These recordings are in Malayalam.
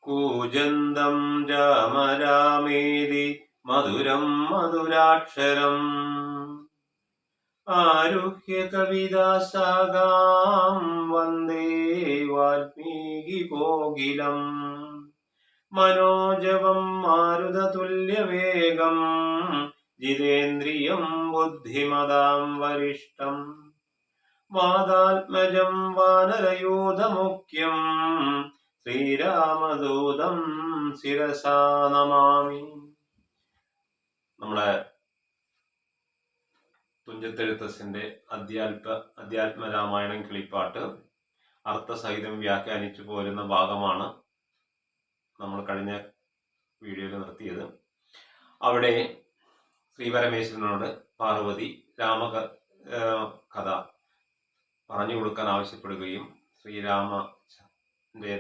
കൂജന്തം രാമ രാമേതി മധുരം മധുരാക്ഷരം ആരുഹ്യ കവിതാസാഗാം വന്ദേ വാൽമീകി കോകിലം മനോജവം മാരുതതുല്യവേഗം ജിതേന്ദ്രിയം ബുദ്ധിമതാം വരിഷ്ഠം വാദാത്മജം വാനരയൂഥമുഖ്യം ശ്രീരാമദൂതം ശിരസാ നമാമി. നമ്മളെ തുഞ്ചത്തെഴുത്തച്ഛന്റെ അധ്യാത്മ രാമായണം കിളിപ്പാട്ട് അർത്ഥസഹിതം വ്യാഖ്യാനിച്ചു പോരുന്ന ഭാഗമാണ് നമ്മൾ കഴിഞ്ഞ വീഡിയോയിൽ നിർത്തിയത്. അവിടെ ശ്രീപരമേശ്വരനോട് പാർവതി കഥ പറഞ്ഞു കൊടുക്കാൻ ആവശ്യപ്പെടുകയും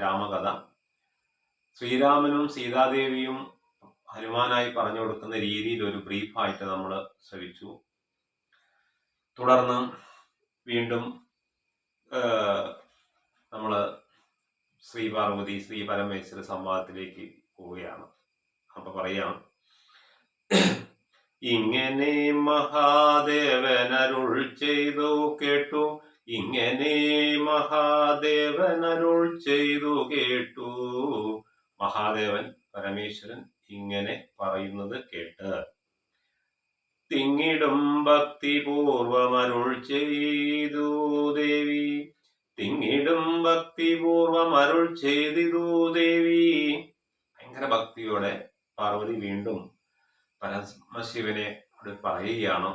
രാമകഥ ശ്രീരാമനും സീതാദേവിയും ഹനുമാനായി പറഞ്ഞു കൊടുക്കുന്ന രീതിയിൽ ഒരു ബ്രീഫായിട്ട് നമ്മൾ ശ്രവിച്ചു. തുടർന്ന് വീണ്ടും നമ്മൾ ശ്രീപാർവതി ശ്രീപരമേശ്വര സംവാദത്തിലേക്ക് പോവുകയാണ്. അപ്പൊ പറയാം, ഇങ്ങനെ മഹാദേവനരുൾ ചെയ്തു കേട്ടു, ഇങ്ങനെ മഹാദേവനരുൾ ചെയ്തു കേട്ടു. മഹാദേവൻ പരമേശ്വരൻ ഇങ്ങനെ പറയുന്നത് കേട്ട് തിങ്ങിടും ഭക്തിപൂർവമരുൾ ചെയ്തു ദേവി, തിങ്ങിടും ഭക്തിപൂർവമരുൾ ചെയ്തിതു ദേവി. ഭയങ്കര ഭക്തിയോടെ പാർവതി വീണ്ടും പരമശിവനെ പറയുകയാണ്.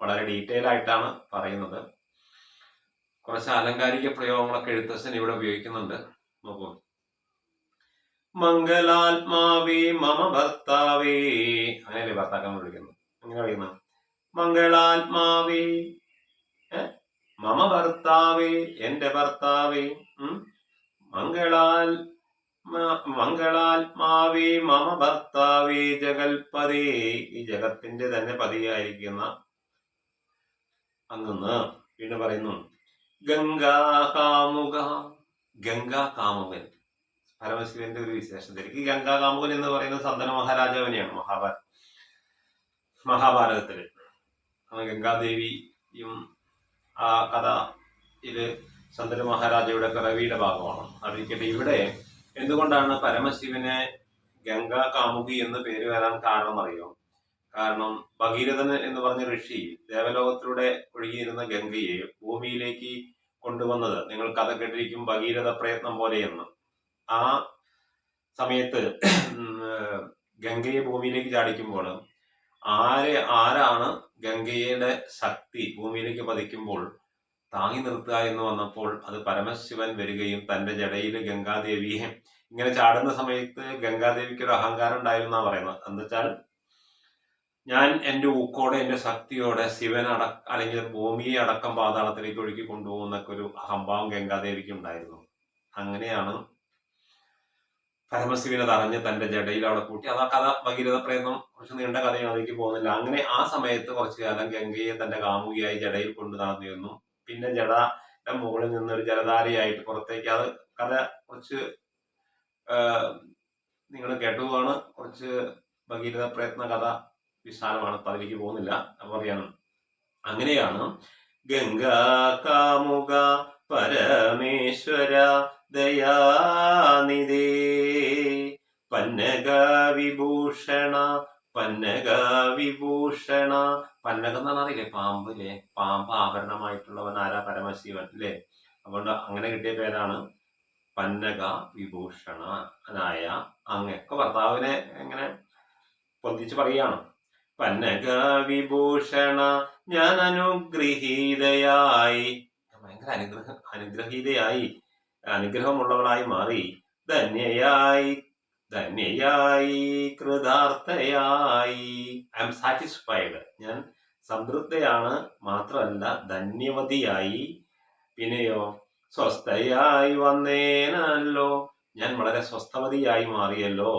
വളരെ ഡീറ്റെയിൽ ആയിട്ടാണ് പറയുന്നത്. കുറച്ച് അലങ്കാരിക പ്രയോഗങ്ങളൊക്കെ എഴുത്തച്ഛൻ ഇവിടെ ഉപയോഗിക്കുന്നുണ്ട്. നോക്കൂ. മംഗളാത്മാവേ മമ ഭർത്താവേ, അങ്ങനെയല്ലേ ഭർത്താക്കാൻ വിളിക്കുന്നത്? അങ്ങനെ പറയുന്നത് മംഗളാത്മാവേ മമ ഭർത്താവേ, എന്റെ ഭർത്താവേ. മംഗളാത്മാവേ മമ ഭർത്താവേ ജഗൽപദേ, ഈ ജഗത്തിന്റെ തന്നെ പതിയായിരിക്കുന്ന അങ്ങ്. പിന്നെ പറയുന്നു ഗംഗാകാമുക, ഗംഗാകാമുകൻ പരമശിവന്റെ ഒരു വിശേഷത്തിൽ. ഈ ഗംഗാകാമുകൻ എന്ന് പറയുന്നത് സന്തന മഹാരാജാവിനെയാണ് മഹാഭാരതത്തില്. ഗംഗാദേവിയും ആ കഥ ഇത് സന്തന മഹാരാജയുടെ പിറവിയുടെ ഭാഗമാണ്. അറിയിക്കട്ടെ, ഇവിടെ എന്തുകൊണ്ടാണ് പരമശിവനെ ഗംഗാകാമുകി എന്ന് പേര് വരാൻ കാരണം അറിയോ? കാരണം ഭഗീരഥൻ എന്ന് പറഞ്ഞ ഋഷി ദേവലോകത്തിലൂടെ ഒഴുകിയിരുന്ന ഗംഗയെ ഭൂമിയിലേക്ക് കൊണ്ടുവന്നത് നിങ്ങൾ കഥ കേട്ടിരിക്കും, ഭഗീരഥ പ്രയത്നം പോലെയെന്ന്. ആ സമയത്ത് ഗംഗയെ ഭൂമിയിലേക്ക് ചാടിക്കുമ്പോൾ ആരാണ് ഗംഗയുടെ ശക്തി ഭൂമിയിലേക്ക് പതിക്കുമ്പോൾ താങ്ങി നിർത്തുക എന്ന് വന്നപ്പോൾ അത് പരമശിവൻ വരികയും തന്റെ ജടയിൽ ഗംഗാദേവിയെ ഇങ്ങനെ ചാടുന്ന സമയത്ത് ഗംഗാദേവിക്ക് ഒരു അഹങ്കാരം ഉണ്ടായിരുന്നാ പറയുന്നത്. എന്താ ഞാൻ എന്റെ ഊക്കോടെ എന്റെ ശക്തിയോടെ അല്ലെങ്കിൽ ഭൂമിയെ അടക്കം പാതാളത്തിലേക്ക് ഒഴുക്കി കൊണ്ടുപോകുന്നൊക്കെ ഒരു അഹംഭാവം ഗംഗാദേവിക്ക് ഉണ്ടായിരുന്നു. അങ്ങനെയാണ് പരമശിവനെ തറഞ്ഞ് തന്റെ ജടയിൽ അവിടെ കൂട്ടി. അത് ആ കഥ ഭഗീരഥ പ്രയത്നം കുറച്ച് നീണ്ട കഥയാണ്, അതിലേക്ക് പോകുന്നില്ല. അങ്ങനെ ആ സമയത്ത് കുറച്ചു കാലം ഗംഗയെ തന്റെ കാമുകിയായി ജടയിൽ കൊണ്ടു നടന്നിരുന്നു. പിന്നെ ജടയുടെ മുകളിൽ നിന്നൊരു ജലധാരയായിട്ട് പുറത്തേക്ക്. അത് കഥ കുറച്ച് നിങ്ങൾ കേട്ടുപോവാണ്. കുറച്ച് ഭഗീരഥ പ്രയത്ന കഥ വിശാലമാണ്, അപ്പൊ അതിലേക്ക് പോകുന്നില്ല. അപ്പൊ അറിയാനും അങ്ങനെയാണ് ഗംഗാകാമുക പരമേശ്വര ദയാനിധേ പന്നക വിഭൂഷണ, പന്നക വിഭൂഷണ. പന്നകം എന്നാണ് അറിയില്ലേ, പാമ്പില്ലേ? പാമ്പ് ആഭരണമായിട്ടുള്ളവൻ ആരാ? പരമശിവൻ അല്ലേ? അതുകൊണ്ട് അങ്ങനെ കിട്ടിയ പേരാണ് പന്നക വിഭൂഷണനായ അങ്ങൊക്കെ ഭർത്താവിനെ എങ്ങനെ പൊന്തിച്ച് പറയാണ്. പന്നക വിഭൂഷണ ഞാൻ അനുഗ്രഹീതയായി, ഭയങ്കര അനുഗ്രഹീതയായി അനുഗ്രഹമുള്ളവളായി മാറി. ധന്യയായി കൃതാർത്ഥയായി, ഐ എം സാറ്റിസ്ഫൈഡ്, ഞാൻ സംതൃപ്തയാണ്. മാത്രമല്ല ധന്യവതിയായി. പിന്നെയോ സ്വസ്ഥയായി വന്നേനല്ലോ, ഞാൻ വളരെ സ്വസ്ഥവതിയായി മാറിയല്ലോ.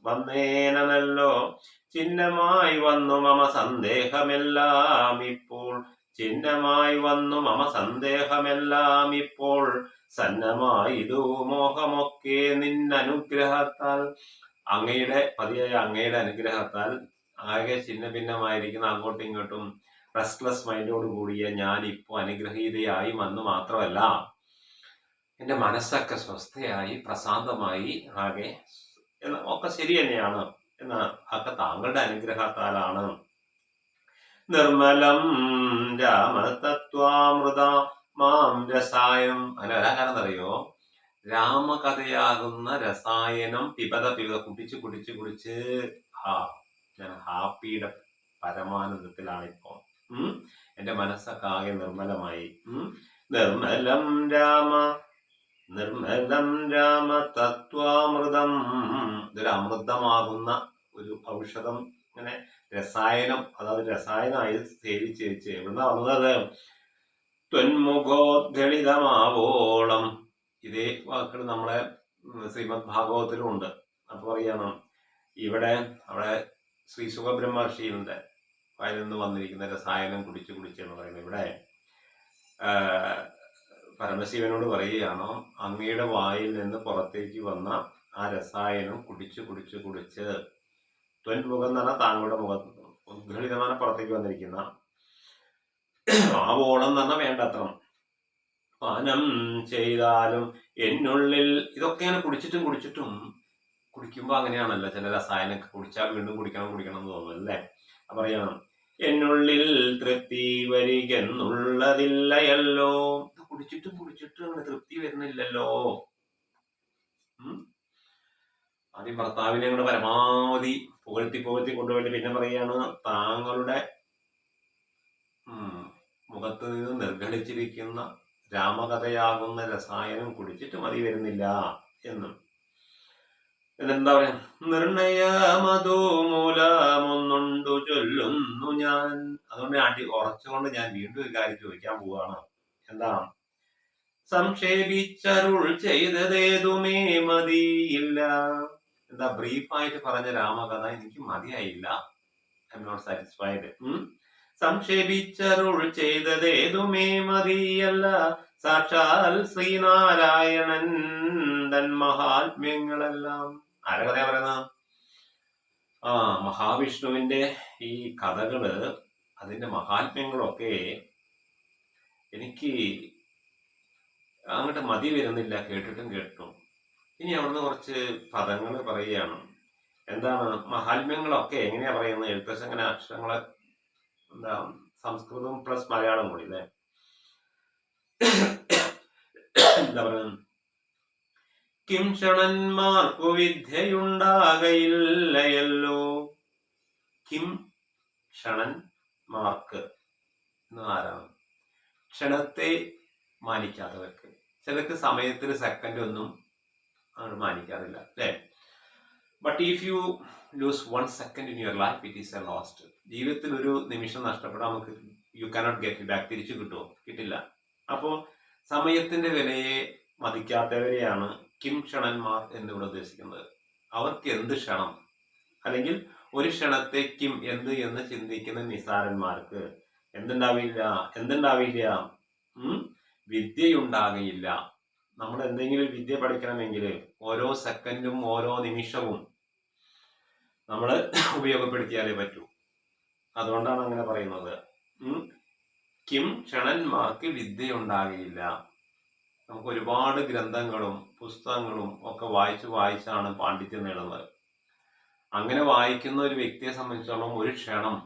വന്നേനല്ലോ ചിഹ്നമായി വന്നു മമ സന്ദേഹമെല്ലാം ഇപ്പോൾ ചിഹ്നമായി വന്നു മമ സന്ദേഹമെല്ലാം ഇപ്പോൾ സന്നമായിതു മോഹമൊക്കെ നിന്നനുഗ്രഹത്താൽ. അങ്ങയുടെ പതിയായ അങ്ങയുടെ അനുഗ്രഹത്താൽ ആകെ ഛിന്ന ഭിന്നമായിരിക്കുന്ന അങ്ങോട്ടും ഇങ്ങോട്ടും റെസ്റ്റ്ലെസ് മൈൻഡോട് കൂടിയ ഞാൻ ഇപ്പോൾ അനുഗ്രഹീതയായി വന്നു മാത്രമല്ല എൻ്റെ മനസ്സൊക്കെ സ്വസ്ഥയായി പ്രശാന്തമായി ആകെ ഒക്കെ ശരി തന്നെയാണ് എന്ന് ഒക്കെ താങ്കളുടെ അനുഗ്രഹത്താലാണ്. നിർമ്മലം രാമതത്വാമൃത മാം രസായനം. അങ്ങനെ വരാൻ കാരണം അറിയോ? രാമകഥയാകുന്ന രസായനം പിബത കുടിച്ച് കുടിച്ച് കുടിച്ച് ഞാൻ ഹാപ്പിയുടെ പരമാനന്ദത്തിലാണ് ഇപ്പോ. എന്റെ മനസ്സൊക്കെ ആകെ നിർമ്മലമായി. നിർമ്മലം രാമ തത്വാമൃതം. ഇതൊരു അമൃതമാകുന്ന ഒരു ഔഷധം, ഇങ്ങനെ രസായനം, അതായത് രസായനമായി സേവിച്ച് എവിടുന്നാ വന്നത്? ത്വന്മുഖോദ്ഗളിതമാവോളം. ഇതേ വാക്കുകൾ നമ്മളെ ശ്രീമദ് ഭാഗവതത്തിലും ഉണ്ട്. അപ്പൊ പറയണം അവിടെ ശ്രീ സുഖബ്രഹ്മർഷിയുടെ വായിൽ നിന്ന് വന്നിരിക്കുന്ന രസായനം കുടിച്ച് എന്ന് പറയുന്നത് ഇവിടെ പരമശിവനോട് പറയുകയാണോ, അങ്ങയുടെ വായിൽ നിന്ന് പുറത്തേക്ക് വന്ന ആ രസായനം കുടിച്ച് ത്വൻമുഖം എന്ന് പറഞ്ഞാൽ താങ്കളുടെ മുഖത്ത് ഉദ്ഘളിതമാണ് പുറത്തേക്ക് വന്നിരിക്കുന്ന ആവോളം എന്ന് പറഞ്ഞാൽ വേണ്ടത്രം പാനം ചെയ്താലും എന്നുള്ളിൽ. ഇതൊക്കെ ഇങ്ങനെ കുടിച്ചിട്ടും കുടിക്കുമ്പോൾ അങ്ങനെയാണല്ലോ, ചില രസായനമൊക്കെ കുടിച്ചാൽ വീണ്ടും കുടിക്കണം എന്ന് തോന്നുന്നു അല്ലേ? അപ്പൊ പറയണം, എന്നുള്ളിൽ തൃപ്തി വരികെന്നുള്ളതില്ലയല്ലോ. ഇത് കുടിച്ചിട്ടും അങ്ങനെ തൃപ്തി വരുന്നില്ലല്ലോ. ആദ്യം ഭർത്താവിനെ കൂടെ പരമാവധി പുകഴ്ത്തി കൊണ്ടുപോയിട്ട് പിന്നെ പറയാണ്, താങ്കളുടെ മുഖത്ത് നിന്ന് നിർഗളിച്ചിരിക്കുന്ന രാമകഥയാകുന്ന രസായനം കുടിച്ചിട്ട് മതി വരുന്നില്ല എന്നും. എന്താ പറയാ, നിർണയമതോ മൂലമൊന്നുണ്ടു ചൊല്ലുന്നു ഞാൻ. അതുകൊണ്ട് ഉറച്ചുകൊണ്ട് ഞാൻ വീണ്ടും ഒരു കാര്യം ചോദിക്കാൻ പോവാണ്. എന്താ? സംക്ഷേപിച്ചരുൾ ചെയ്തതേതുമേ മതിയില്ല. എന്താ? ബ്രീഫായിട്ട് പറഞ്ഞ രാമകഥ എനിക്ക് മതിയായില്ല. I'm not satisfied. സംക്ഷേപിച്ചരുൾ ചെയ്തതേതുമേ മതിയല്ല, സാക്ഷാൽ ശ്രീനാരായണൻ തൻ മഹാത്മ്യങ്ങളെല്ലാം. ആരെ കഥയാ പറയുന്നത്? മഹാവിഷ്ണുവിന്റെ ഈ കഥകള്, അതിന്റെ മഹാത്മ്യങ്ങളൊക്കെ എനിക്ക് അങ്ങോട്ട് മതി വരുന്നില്ല, കേട്ടിട്ടും. ഇനി അവിടുന്ന് കുറച്ച് പദങ്ങൾ പറയുകയാണ്. എന്താണ് മഹാത്മ്യങ്ങളൊക്കെ എങ്ങനെയാ പറയുന്നത്? എഴുത്തച്ഛങ്ങനെ അക്ഷരങ്ങളെ എന്താ, സംസ്കൃതം പ്ലസ് മലയാളം കൂടി അല്ലേ? എന്താ പറയുന്നത്? കിം ക്ഷണന്മാർക്കു വിദ്യയുണ്ടാകയില്ലയല്ലോ. കിം ക്ഷണന്മാർക്ക് എന്ന് ആരാണ്? ക്ഷണത്തെ മാനിക്കാത്തവർക്ക്. ചിലർക്ക് സമയത്തിന് സെക്കൻഡ് ഒന്നും അങ്ങോട്ട് മാനിക്കാറില്ല അല്ലേ? But if you lose 1 second in your life, it is a lost. ജീവിതത്തിൽ ഒരു നിമിഷം നഷ്ടപ്പെടാൻ നമുക്ക് you cannot get it back. തിരിച്ചു കിട്ടുമോ? കിട്ടില്ല. അപ്പോൾ സമയത്തിന്റെ വിലയെ മതിക്കാത്തവരെയാണ് കിം ക്ഷണന്മാർ എന്നിവിടെ ഉദ്ദേശിക്കുന്നത്. അവർക്ക് എന്ത് ക്ഷണം, അല്ലെങ്കിൽ ഒരു ക്ഷണത്തെ കിം എന്ന് ചിന്തിക്കുന്ന നിസാരന്മാർക്ക് എന്തുണ്ടാവില്ല? വിദ്യയുണ്ടാകയില്ല. നമ്മൾ എന്തെങ്കിലും വിദ്യ പഠിക്കണമെങ്കിൽ ഓരോ സെക്കൻഡും ഓരോ നിമിഷവും നമ്മൾ ഉപയോഗപ്പെടുത്തിയാലേ പറ്റൂ. അതുകൊണ്ടാണ് അങ്ങനെ പറയുന്നത്. കിം ക്ഷണന്മാർക്ക് വിദ്യയുണ്ടാകയില്ല. നമുക്ക് ഒരുപാട് ഗ്രന്ഥങ്ങളും പുസ്തകങ്ങളും ഒക്കെ വായിച്ചാണ് പാണ്ഡിത്യം നേടുന്നത്. അങ്ങനെ വായിക്കുന്ന ഒരു വ്യക്തിയെ സംബന്ധിച്ചോളം ഒരു ക്ഷണം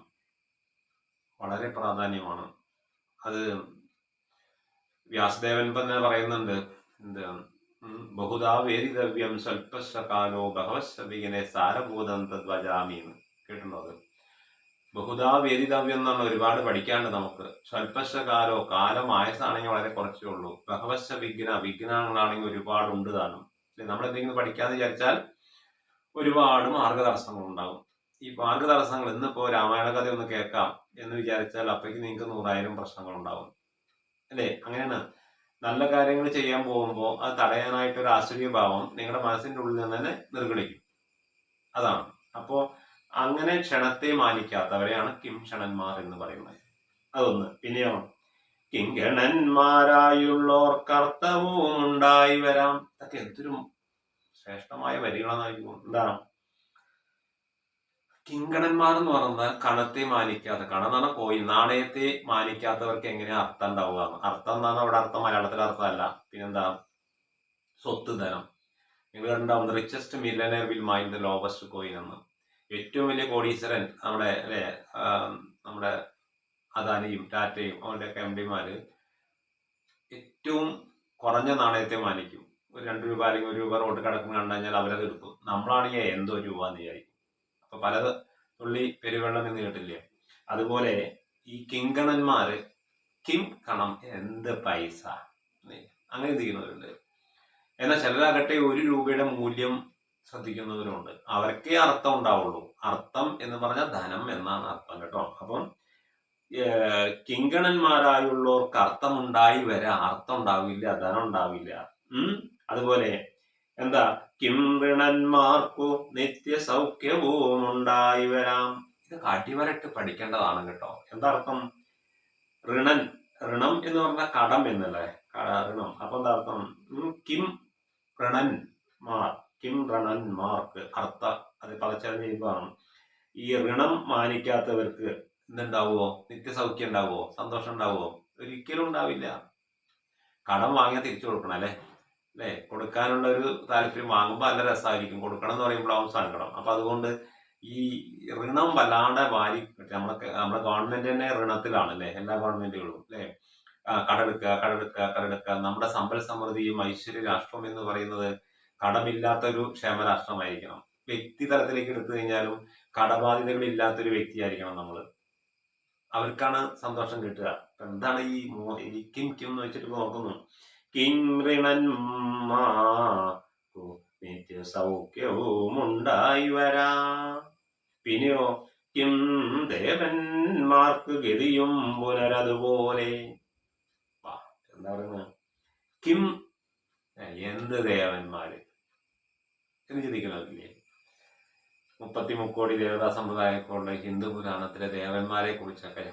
വളരെ പ്രാധാന്യമാണ്. അത് വ്യാസദേവൻ തന്നെ പറയുന്നുണ്ട്. ബഹുദാ വേദിതവ്യം സ്വൽപശകാലോ ഭഗവത്സവികനെ സാരഭൂതം തദ്വജാമി എന്ന് കേട്ടുള്ളത്. ബഹുദാ വേദിതവ്യം എന്നാണ്, ഒരുപാട് പഠിക്കാണ്ട് നമുക്ക്. സ്വൽപശകാലോ, കാലം ആയസാണെങ്കിൽ വളരെ കുറച്ചേ ഉള്ളൂ. ഭഗവത്സ വിഘ്നങ്ങളാണെങ്കിൽ ഒരുപാടുണ്ട് താനും. നമ്മൾ എന്തെങ്കിലും പഠിക്കാന്ന് വിചാരിച്ചാൽ ഒരുപാട് മാർഗതടസ്സങ്ങൾ ഉണ്ടാകും. ഈ മാർഗതടസ്സങ്ങൾ, ഇന്നിപ്പോ രാമായണ കഥ ഒന്ന് കേൾക്കാം എന്ന് വിചാരിച്ചാൽ അപ്പോഴേക്ക് നിങ്ങൾക്ക് 100,000 പ്രശ്നങ്ങൾ ഉണ്ടാവും അല്ലേ? അങ്ങനെയാണ്. നല്ല കാര്യങ്ങൾ ചെയ്യാൻ പോകുമ്പോൾ അത് തടയാനായിട്ടൊരു ആശ്ചര്യ ഭാവം നിങ്ങളുടെ മനസ്സിന്റെ ഉള്ളിൽ നിന്ന് തന്നെ നിർഗളിക്കും. അതാണ്. അപ്പോ അങ്ങനെ ക്ഷണത്തെ മാനിക്കാത്തവരെയാണ് കിം ക്ഷണന്മാർ എന്ന് പറയുന്നത്. അതൊന്ന്. പിന്നെയോ, കിങ്കണന്മാരായുള്ളോർ കർത്തവും ഉണ്ടായി വരാം. ഇതൊക്കെ എന്തൊരു ശ്രേഷ്ഠമായ വരികളാണെന്ന്. എന്താ കിങ്കണന്മാർ എന്ന് പറയുന്നത്? കണത്തെ മാനിക്കാത്ത, കണം എന്ന് പറഞ്ഞാൽ കോയിൻ, നാണയത്തെ മാനിക്കാത്തവർക്ക് എങ്ങനെയാ അർത്ഥം ഉണ്ടാവുക? അർത്ഥം എന്താണ് അവിടെ അർത്ഥം? മലയാളത്തിലെ അർത്ഥമല്ല, പിന്നെന്താ? സ്വത്ത്, ധനം. നിങ്ങൾ കണ്ടാവും richest millionaire will mind the lowest coin എന്ന്. ഏറ്റവും വലിയ കോടീശ്വരൻ നമ്മുടെ അല്ലെ, നമ്മുടെ അദാനിയും ടാറ്റയും അവരുടെയൊക്കെ എം ഡിമാര് ഏറ്റവും കുറഞ്ഞ നാണയത്തെ മാനിക്കും. ഒരു 2 രൂപ അല്ലെങ്കിൽ 1 രൂപ റോഡ് കിടക്കുന്ന കണ്ടു കഴിഞ്ഞാൽ അവരത് എടുക്കും. നമ്മളാണെങ്കിൽ എന്തോ രൂപ എന്ന് വിചാരിക്കും. അപ്പൊ പല തുള്ളി പെരുവെള്ളം എന്ന് കേട്ടില്ലേ? അതുപോലെ ഈ കിങ്കണന്മാര്, കിം കണം, എന്ത് പൈസ, അങ്ങനെ ചെയ്യുന്നവരുണ്ട്. എന്നാൽ ചിലരാകട്ടെ 1 രൂപയുടെ മൂല്യം ശ്രദ്ധിക്കുന്നവരുണ്ട്. അവർക്കേ അർത്ഥം ഉണ്ടാവുള്ളൂ. അർത്ഥം എന്ന് പറഞ്ഞാൽ ധനം എന്നാണ് അർത്ഥം കേട്ടോ. അപ്പം കിങ്കണന്മാരായുള്ളവർക്ക് അർത്ഥമുണ്ടായി വരാം, അർത്ഥം ഉണ്ടാവില്ല, ധനം ഉണ്ടാവില്ല. അതുപോലെ എന്താ, കിംഋണന്മാർക്കു നിത്യസൗഖ്യവും ഉണ്ടായി വരാം. ഇതൊക്കെ അടിവരട്ട് പഠിക്കേണ്ടതാണ് കേട്ടോ. എന്താ അർത്ഥം? ഋണൻ, ഋണം എന്ന് പറഞ്ഞാൽ കടം എന്നല്ലേ, ഋണം. അപ്പൊ എന്താ അർത്ഥം? കിം ഋണന്മാർ, കിം ഋണന്മാർക്ക് അർത്ഥ, അത് പദച്ചാരം ചെയ്യുമ്പോഴാണ് ഈ ഋണം മാനിക്കാത്തവർക്ക് എന്തുണ്ടാവുമോ? നിത്യസൗഖ്യം ഉണ്ടാവുമോ? സന്തോഷം ഉണ്ടാവുമോ? ഒരിക്കലും ഉണ്ടാവില്ല. കടം വാങ്ങിയാൽ തിരിച്ചു കൊടുക്കണം അല്ലേ? കൊടുക്കാനുള്ള ഒരു താല്പര്യം, വാങ്ങുമ്പോൾ നല്ല രസമായിരിക്കും, കൊടുക്കണം എന്ന് പറയുമ്പോഴാവും സങ്കടം. അപ്പൊ അതുകൊണ്ട് ഈ ഋണം വല്ലാണ്ട് വാരി, നമ്മുടെ ഗവൺമെന്റ് തന്നെ ഋണത്തിലാണ് അല്ലേ, എല്ലാ ഗവൺമെന്റുകളും അല്ലേ. കടമെടുക്കുക. നമ്മുടെ സമ്പൽ സമൃദ്ധിയും ഐശ്വര്യ രാഷ്ട്രം എന്ന് പറയുന്നത് കടമില്ലാത്തൊരു ക്ഷേമ രാഷ്ട്രമായിരിക്കണം. വ്യക്തി തലത്തിലേക്ക് എടുത്തു കഴിഞ്ഞാലും കടബാധ്യതകൾ ഇല്ലാത്തൊരു വ്യക്തിയായിരിക്കണം നമ്മൾ. അവർക്കാണ് സന്തോഷം കിട്ടുക. എന്താണ് ഈ കിം എന്ന് വെച്ചിട്ട് നോക്കുന്നു. കിം ഋണന്മാർക്കു നിത്യസൗഖ്യവും ഉണ്ടായി വരാം. പിന്നെയോ, കിം ദേവന്മാർക്ക് ഗതിയും പുനരതുപോലെ. എന്താ പറയുന്നത്? കിം, എന്ത് ദേവന്മാര് എന്ന് ചിന്തിക്കുന്നവരില്ലേ? 33 ദേവതാ സമ്പ്രദായങ്ങളുള്ള ഹിന്ദു പുരാണത്തിലെ ദേവന്മാരെ കുറിച്ചൊക്കെ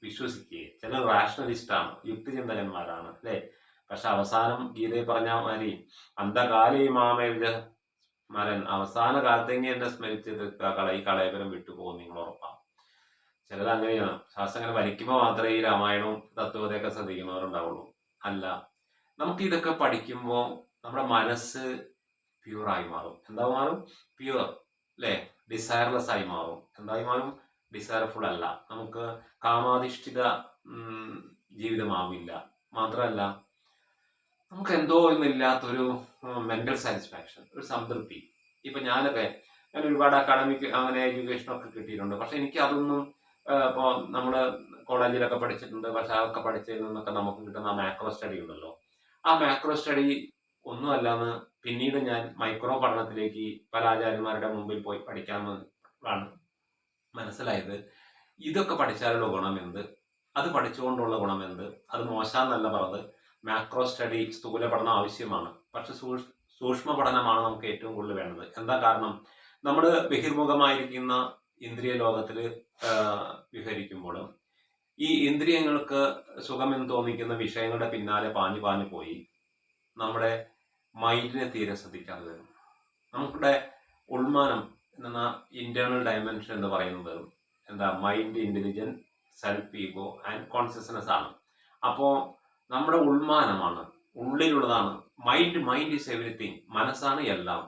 വിശ്വസിക്കുകയും, ചില റാഷണലിസ്റ്റാണ്, യുക്തിചിന്തകന്മാരാണ് അല്ലെ. പക്ഷെ അവസാനം ഗീതയിൽ പറഞ്ഞ മാതിരി അന്ധകാലി മാമേവിജ സ്മരൻ, അവസാന കാലത്തെങ്കിൽ എന്നെ സ്മരിച്ച് ഈ കളയപരം വിട്ടുപോകും നിങ്ങൾ ഉറപ്പാണ്. ചിലത് അങ്ങനെയാണ്. ശാസ്ത്രം അങ്ങനെ വരയ്ക്കുമ്പോൾ മാത്രമേ ഈ രാമായണവും തത്വതയൊക്കെ ശ്രദ്ധിക്കുന്നവരുണ്ടാവുള്ളൂ. അല്ല, നമുക്ക് ഇതൊക്കെ പഠിക്കുമ്പോൾ നമ്മുടെ മനസ്സ് പ്യൂറായി മാറും. എന്താ മാറും? പ്യൂർ അല്ലെ, ഡിസയർലെസ് ആയി മാറും. എന്തായി മാറും? ഡിസയർഫുൾ അല്ല. നമുക്ക് കാമാധിഷ്ഠിത ജീവിതമാവില്ല. മാത്രമല്ല, നമുക്ക് എന്തോ ഒന്നില്ലാത്തൊരു മെന്റൽ സാറ്റിസ്ഫാക്ഷൻ, ഒരു സംതൃപ്തി. ഇപ്പൊ ഞാൻ ഒരുപാട് അക്കാഡമിക് അങ്ങനെ എഡ്യൂക്കേഷനൊക്കെ കിട്ടിയിട്ടുണ്ട്. പക്ഷെ എനിക്ക് അതൊന്നും ഇപ്പോൾ നമ്മള് കോളേജിലൊക്കെ പഠിച്ചിട്ടുണ്ട്. പക്ഷെ അതൊക്കെ പഠിച്ചതിൽ നിന്നൊക്കെ നമുക്ക് കിട്ടുന്ന ആ മാക്രോ സ്റ്റഡി ഉണ്ടല്ലോ, ആ മാക്രോ സ്റ്റഡി ഒന്നുമല്ലാന്ന് പിന്നീട് ഞാൻ മൈക്രോ പഠനത്തിലേക്ക് പല ആചാര്യന്മാരുടെ മുമ്പിൽ പോയി പഠിക്കാമെന്നാണ് മനസ്സിലായത്. ഇതൊക്കെ പഠിച്ചാലുള്ള ഗുണമെന്ത്, അത് പഠിച്ചുകൊണ്ടുള്ള ഗുണമെന്ത്, അത് മോശമെന്നല്ല പറഞ്ഞത്. മാക്രോ സ്റ്റഡി, സ്ഥൂല പഠനം ആവശ്യമാണ്. പക്ഷെ സൂക്ഷ്മ പഠനമാണ് നമുക്ക് ഏറ്റവും കൂടുതൽ വേണ്ടത്. എന്താ കാരണം? നമ്മൾ ബഹിർമുഖമായിരിക്കുന്ന ഇന്ദ്രിയ ലോകത്തിൽ വിഹരിക്കുമ്പോൾ ഈ ഇന്ദ്രിയങ്ങൾക്ക് സുഖമെന്ന് തോന്നിക്കുന്ന വിഷയങ്ങളുടെ പിന്നാലെ പാഞ്ഞു പോയി നമ്മുടെ മൈൻഡിനെ തീരെ ശ്രദ്ധിക്കാതെ വരും. നമ്മുടെ ഉൾമാനം എന്ന ഇന്റേണൽ ഡയമെൻഷൻ എന്ന് പറയുന്നത് എന്താ? Mind, intelligence, self ego and consciousness ആണ്. അപ്പോൾ നമ്മുടെ ഉൾമാനമാണ്, ഉള്ളിലുള്ളതാണ് മൈൻഡ് ഈസ് എവറിത്തിങ്. മനസ്സാണ് എല്ലാം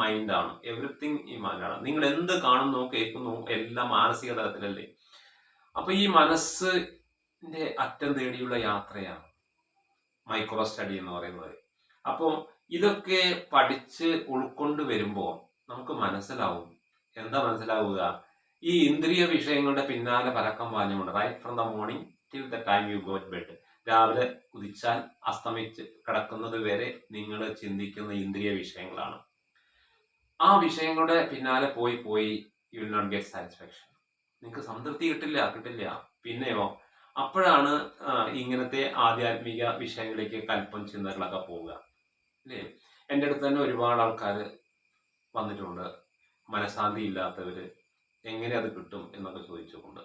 മൈൻഡാണ്. എവറിത്തിങ് ഈ മൈൻഡാണ്. നിങ്ങൾ എന്ത് കാണുന്നു, കേൾക്കുന്നു, എല്ലാം മാനസിക തലത്തിലല്ലേ. അപ്പൊ ഈ മനസ്സിന്റെ അറ്റം തേടിയുള്ള യാത്രയാണ് മൈക്രോ സ്റ്റഡി എന്ന് പറയുന്നത്. അപ്പോൾ ഇതൊക്കെ പഠിച്ച് ഉൾക്കൊണ്ട് വരുമ്പോൾ നമുക്ക് മനസ്സിലാവും. എന്താ മനസ്സിലാവുക? ഈ ഇന്ദ്രിയ വിഷയങ്ങളുടെ പിന്നാലെ പരക്കം പാഞ്ഞുകൊണ്ട്, right from the morning till the time you go to bed, രാവിലെ ഉദിച്ചാൽ അസ്തമിച്ച് കിടക്കുന്നത് വരെ നിങ്ങൾ ചിന്തിക്കുന്ന ഇന്ദ്രിയ വിഷയങ്ങളാണ്. ആ വിഷയങ്ങളുടെ പിന്നാലെ പോയി you will not get satisfaction. നിങ്ങൾക്ക് സംതൃപ്തി കിട്ടില്ല. പിന്നെയോ, അപ്പോഴാണ് ഇങ്ങനത്തെ ആധ്യാത്മിക വിഷയങ്ങളിലേക്ക് കൽപ്പം ചിന്തകളൊക്കെ പോവുക അല്ലേ. എൻ്റെ അടുത്ത് തന്നെ ഒരുപാട് ആൾക്കാർ വന്നിട്ടുണ്ട്, മനഃശാന്തി ഇല്ലാത്തവര്, എങ്ങനെ അത് കിട്ടും എന്നൊക്കെ ചോദിച്ചുകൊണ്ട്.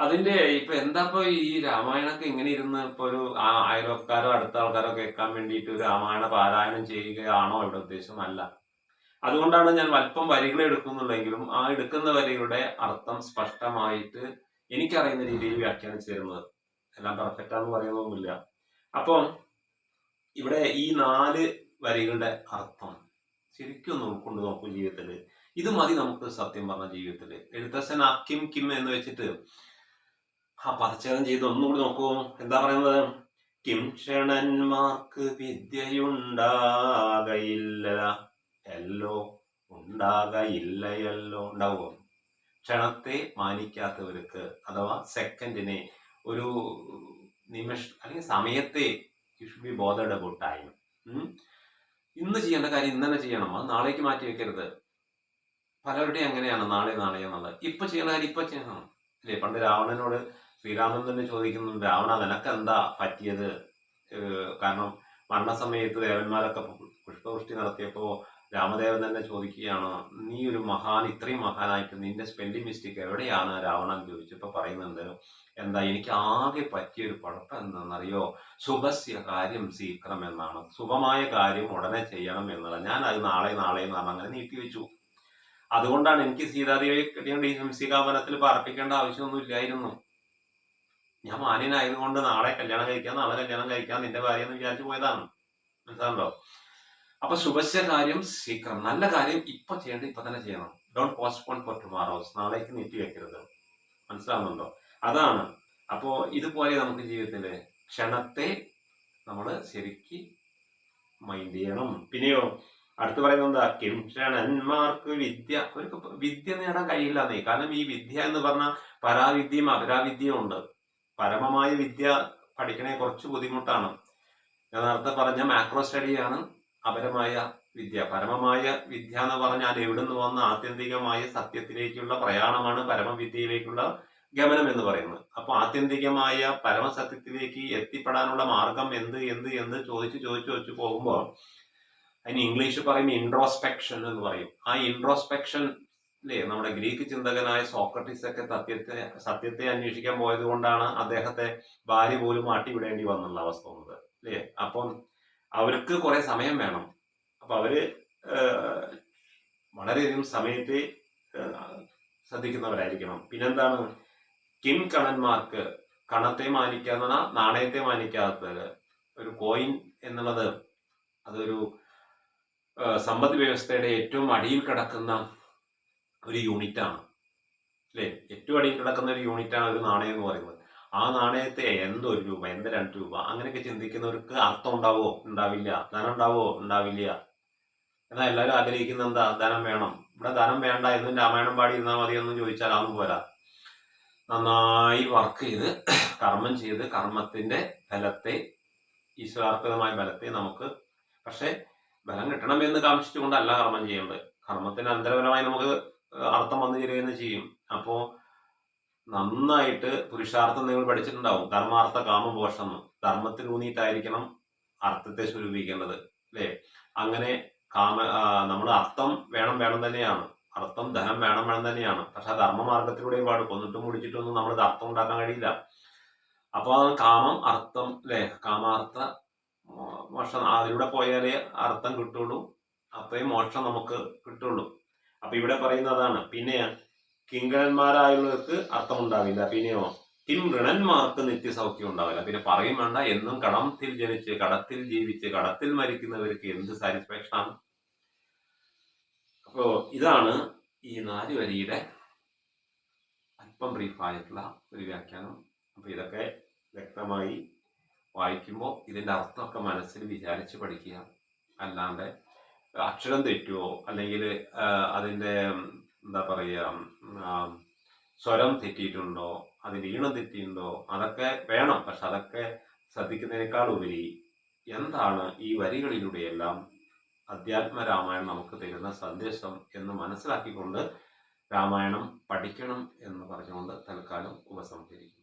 അതിന്റെ ഇപ്പൊ എന്താ ഈ രാമായണൊക്കെ ഇങ്ങനെ ഇരുന്ന് ഇപ്പൊ ഒരു അയൽവക്കാരോ അടുത്ത ആൾക്കാരോ കേൾക്കാൻ വേണ്ടിയിട്ട് ഒരു രാമായണ പാരായണം ചെയ്യുകയാണോ ഇവിടെ ഉദ്ദേശം? അല്ല. അതുകൊണ്ടാണ് ഞാൻ അല്പം വരികൾ എടുക്കുന്നുള്ളെങ്കിലും ആ എടുക്കുന്ന വരികളുടെ അർത്ഥം സ്പഷ്ടമായിട്ട് എനിക്കറിയുന്ന രീതിയിൽ വ്യാഖ്യാനിച്ചു തരുന്നത്. എല്ലാം പെർഫെക്റ്റാന്ന് പറയുന്നൊന്നുമില്ല. അപ്പം ഇവിടെ ഈ 4 വരികളുടെ അർത്ഥം ശരിക്കും ഒന്ന് ഉൾക്കൊണ്ട് നോക്കൂ ജീവിതത്തില്. ഇത് മതി നമുക്ക് സത്യം പറഞ്ഞ ജീവിതത്തില്. എഴുത്തച്ഛൻ അക്കിം കിം എന്ന് വെച്ചിട്ട് ആ പദച്ഛേദം ചെയ്ത് ഒന്നുകൂടി നോക്കൂ. എന്താ പറയുന്നത്? കിം ക്ഷണന്മാർക്ക് വിദ്യയുണ്ടാകയില്ല എല്ലോ ഉണ്ടാകയില്ലയല്ലോ. ഉണ്ടാവുമോ? ക്ഷണത്തെ മാനിക്കാത്തവർക്ക്, അഥവാ സെക്കൻഡിനെ, ഒരു അല്ലെങ്കിൽ സമയത്തെ, you should be bothered about time. ഇന്ന് ചെയ്യേണ്ട കാര്യം ഇന്ന് തന്നെ ചെയ്യണം, അത് നാളേക്ക് മാറ്റി വെക്കരുത്. പലരുടെയും അങ്ങനെയാണ്, നാളെ എന്നുള്ളത്. ഇപ്പൊ ചെയ്യേണ്ട കാര്യം ഇപ്പൊ ചെയ്യണം അല്ലേ? പണ്ട് രാവണനോട് ശ്രീരാമൻ തന്നെ ചോദിക്കുന്നുണ്ട്, രാവണ നിനക്കെന്താ പറ്റിയത്? കാരണം മരണസമയത്ത് ദേവന്മാരൊക്കെ പുഷ്പവൃഷ്ടി നടത്തിയപ്പോ രാമദേവൻ തന്നെ ചോദിക്കുകയാണ്, നീ ഒരു ഇത്രയും മഹാനായിട്ട് നിന്റെ സ്പെല്ലിംഗ് മിസ്റ്റേക്ക് എവിടെയാണ് രാവണൻ ചോദിച്ചപ്പോ പറയുന്നുണ്ട്, എന്താ, എനിക്ക് ആകെ പറ്റിയൊരു കുഴപ്പം എന്താണെന്നറിയോ? ശുഭസ്യ കാര്യം ശീഘ്രം എന്നാണ്. ശുഭമായ കാര്യം ഉടനെ ചെയ്യണം എന്നുള്ളത്. ഞാൻ അത് നാളെ എന്ന് പറഞ്ഞ് അങ്ങനെ നീട്ടിവെച്ചു. അതുകൊണ്ടാണ് എനിക്ക് സീതാദേവിയെ കിട്ടിയോണ്ട് ഈ ഹംസികാവനത്തിൽ പാർപ്പിക്കേണ്ട ആവശ്യമൊന്നും ഇല്ലായിരുന്നു. ഞാൻ മാന്യനായതുകൊണ്ട് നാളെ കല്യാണം കഴിക്കാം, നാളെ കല്യാണം കഴിക്കാം, നിന്റെ ഭാര്യ എന്ന് വിചാരിച്ചു പോയതാണ്. മനസ്സിലാണല്ലോ? അപ്പൊ ശുഭസ്യ കാര്യം ശീഘ്രം, നല്ല കാര്യം ഇപ്പൊ ചെയ്യേണ്ടത് ഇപ്പൊ തന്നെ ചെയ്യണം. ഡോണ്ട് പോസ്റ്റ്പോൺ ഫോർ ടുമോറോസ്, നാളേക്ക് നീട്ടി വെക്കരുത്. മനസ്സിലാവുന്നുണ്ടോ? അതാണ്. അപ്പോ ഇതുപോലെ നമുക്ക് ജീവിതത്തില് ക്ഷണത്തെ നമ്മൾ ശരിക്ക് മൈൻഡ് ചെയ്യണം. പിന്നെയോ അടുത്ത് പറയുന്നത് എന്താ? കിം ക്ഷണന്മാർക്ക് അവർക്ക് വിദ്യ നേടാൻ കഴിയില്ലെന്നേ. കാരണം ഈ വിദ്യ എന്ന് പറഞ്ഞാൽ പരാവിദ്യയും അപരാവിദ്യയും ഉണ്ട്. പരമമായ വിദ്യ പഠിക്കണേ കുറച്ച് ബുദ്ധിമുട്ടാണ്. ഞാൻ നേരത്തെ പറഞ്ഞ മാക്രോ സ്റ്റഡിയാണ് അപരമായ വിദ്യ. പരമമായ വിദ്യ എന്ന് പറഞ്ഞാൽ എവിടുന്ന് വന്ന ആത്യന്തികമായ സത്യത്തിലേക്കുള്ള പ്രയാണമാണ് പരമവിദ്യയിലേക്കുള്ള ഗമനം എന്ന് പറയുന്നത്. അപ്പൊ ആത്യന്തികമായ പരമസത്യത്തിലേക്ക് എത്തിപ്പെടാനുള്ള മാർഗം എന്ത് ചോദിച്ചു പോകുമ്പോൾ അതിന് ഇംഗ്ലീഷ് പറയും ഇൻട്രോസ്പെക്ഷൻ എന്ന് പറയും. ആ ഇൻട്രോസ്പെക്ഷൻ അല്ലേ, നമ്മുടെ ഗ്രീക്ക് ചിന്തകനായ സോക്രട്ടീസ് ഒക്കെ സത്യത്തെ അന്വേഷിക്കാൻ പോയത് കൊണ്ടാണ് അദ്ദേഹത്തെ ഭാര്യ പോലും മാട്ടിവിടേണ്ടി വന്നുള്ള അവസ്ഥ വന്നത് അല്ലേ. അപ്പം അവർക്ക് കുറെ സമയം വേണം. അപ്പൊ അവര് വളരെയധികം സമയത്തെ ശ്രദ്ധിക്കുന്നവരായിരിക്കണം. പിന്നെന്താണ്? കിം കണന്മാർക്ക്, കണത്തെ മാനിക്കാന്ന് പറഞ്ഞാൽ നാണയത്തെ മാനിക്കാത്തത്. ഒരു കോയിൻ എന്നുള്ളത് അതൊരു സമ്പദ് വ്യവസ്ഥയുടെ ഏറ്റവും അടിയിൽ കിടക്കുന്ന ഒരു യൂണിറ്റാണ് അല്ലേ. ഏറ്റവും അടിയിൽ കിടക്കുന്ന ഒരു യൂണിറ്റാണ് ഒരു നാണയം എന്ന് പറയുന്നത്. ആ നാണയത്തെ എന്തൊരു രൂപ, 2 രൂപ അങ്ങനെയൊക്കെ ചിന്തിക്കുന്നവർക്ക് അർത്ഥം ഉണ്ടാവോ? ഉണ്ടാവില്ല. ധനം ഉണ്ടാവോ? ഉണ്ടാവില്ല. എന്നാൽ എല്ലാവരും ആഗ്രഹിക്കുന്ന എന്താ? ധനം വേണം. ഇവിടെ ധനം വേണ്ട എന്നും രാമായണം പാടി ഇരുന്നാൽ മതി എന്നും ചോദിച്ചാൽ അതൊന്നും പോരാ. നന്നായി വർക്ക് ചെയ്ത് കർമ്മം ചെയ്ത് കർമ്മത്തിന്റെ ഫലത്തെ, ഈശ്വരാർപ്പിതമായ ഫലത്തെ നമുക്ക്, പക്ഷെ ബലം കിട്ടണമെന്ന് കാംക്ഷിച്ചുകൊണ്ടല്ല കർമ്മം ചെയ്യേണ്ടത്. കർമ്മത്തിന് അന്തരപരമായി നമുക്ക് അർത്ഥം വന്നു ചേരുകയെന്ന് ചെയ്യും. അപ്പോ നന്നായിട്ട് പുരുഷാർത്ഥം നിങ്ങൾ പഠിച്ചിട്ടുണ്ടാവും, ധർമാർത്ഥ കാമമോക്ഷം. ധർമ്മത്തിലൂന്നിയിട്ടായിരിക്കണം അർത്ഥത്തെ സ്വരൂപിക്കേണ്ടത് അല്ലേ. അങ്ങനെ നമ്മൾ അർത്ഥം വേണം തന്നെയാണ്, അർത്ഥം ധനം വേണം തന്നെയാണ്. പക്ഷെ ധർമ്മമാർഗത്തിലൂടെ കൊന്നിട്ടും മുടിച്ചിട്ടൊന്നും നമ്മൾ അർത്ഥം ഉണ്ടാക്കാൻ കഴിയില്ല. അപ്പൊ കാമം അർത്ഥം അല്ലെ, കാമാർത്ഥ മോക്ഷം, അതിലൂടെ പോയാലേ അർത്ഥം കിട്ടുള്ളൂ, അത്രയും മോക്ഷം നമുക്ക് കിട്ടുള്ളൂ. അപ്പൊ ഇവിടെ പറയുന്നതാണ്. പിന്നെ കിങ്കരന്മാരായുള്ളവർക്ക് അർത്ഥമുണ്ടാവില്ല. പിന്നെയോ കിം ഋണന്മാർക്ക് നിത്യസൗഖ്യം ഉണ്ടാവില്ല. പിന്നെ പറയും വേണ്ട, എന്നും കടത്തിൽ ജനിച്ച് കടത്തിൽ ജീവിച്ച് കടത്തിൽ മരിക്കുന്നവർക്ക് എന്ത് സാറ്റിസ്ഫാക്ഷൻ ആണ്. അപ്പോ ഇതാണ് ഈ 4 വരിയുടെ അല്പം ബ്രീഫായിട്ടുള്ള ഒരു വ്യാഖ്യാനം. അപ്പൊ ഇതൊക്കെ വ്യക്തമായി വായിക്കുമ്പോൾ ഇതിന്റെ അർത്ഥമൊക്കെ മനസ്സിൽ വിചാരിച്ച് പഠിക്കുക. അല്ലാണ്ട് അക്ഷരം തെറ്റുമോ അല്ലെങ്കിൽ അതിന്റെ എന്താ പറയുക, സ്വരം തെറ്റിയിട്ടുണ്ടോ, അതിന്റെ ഈണം തെറ്റിയിട്ടുണ്ടോ, അതൊക്കെ വേണം. പക്ഷെ അതൊക്കെ ശ്രദ്ധിക്കുന്നതിനേക്കാൾ ഉപരി എന്താണ് ഈ വരികളിലൂടെയെല്ലാം അധ്യാത്മ രാമായണം നമുക്ക് തരുന്ന സന്ദേശം എന്ന് മനസ്സിലാക്കിക്കൊണ്ട് രാമായണം പഠിക്കണം എന്ന് പറഞ്ഞുകൊണ്ട് തൽക്കാലം ഉപസംഹരിക്കും.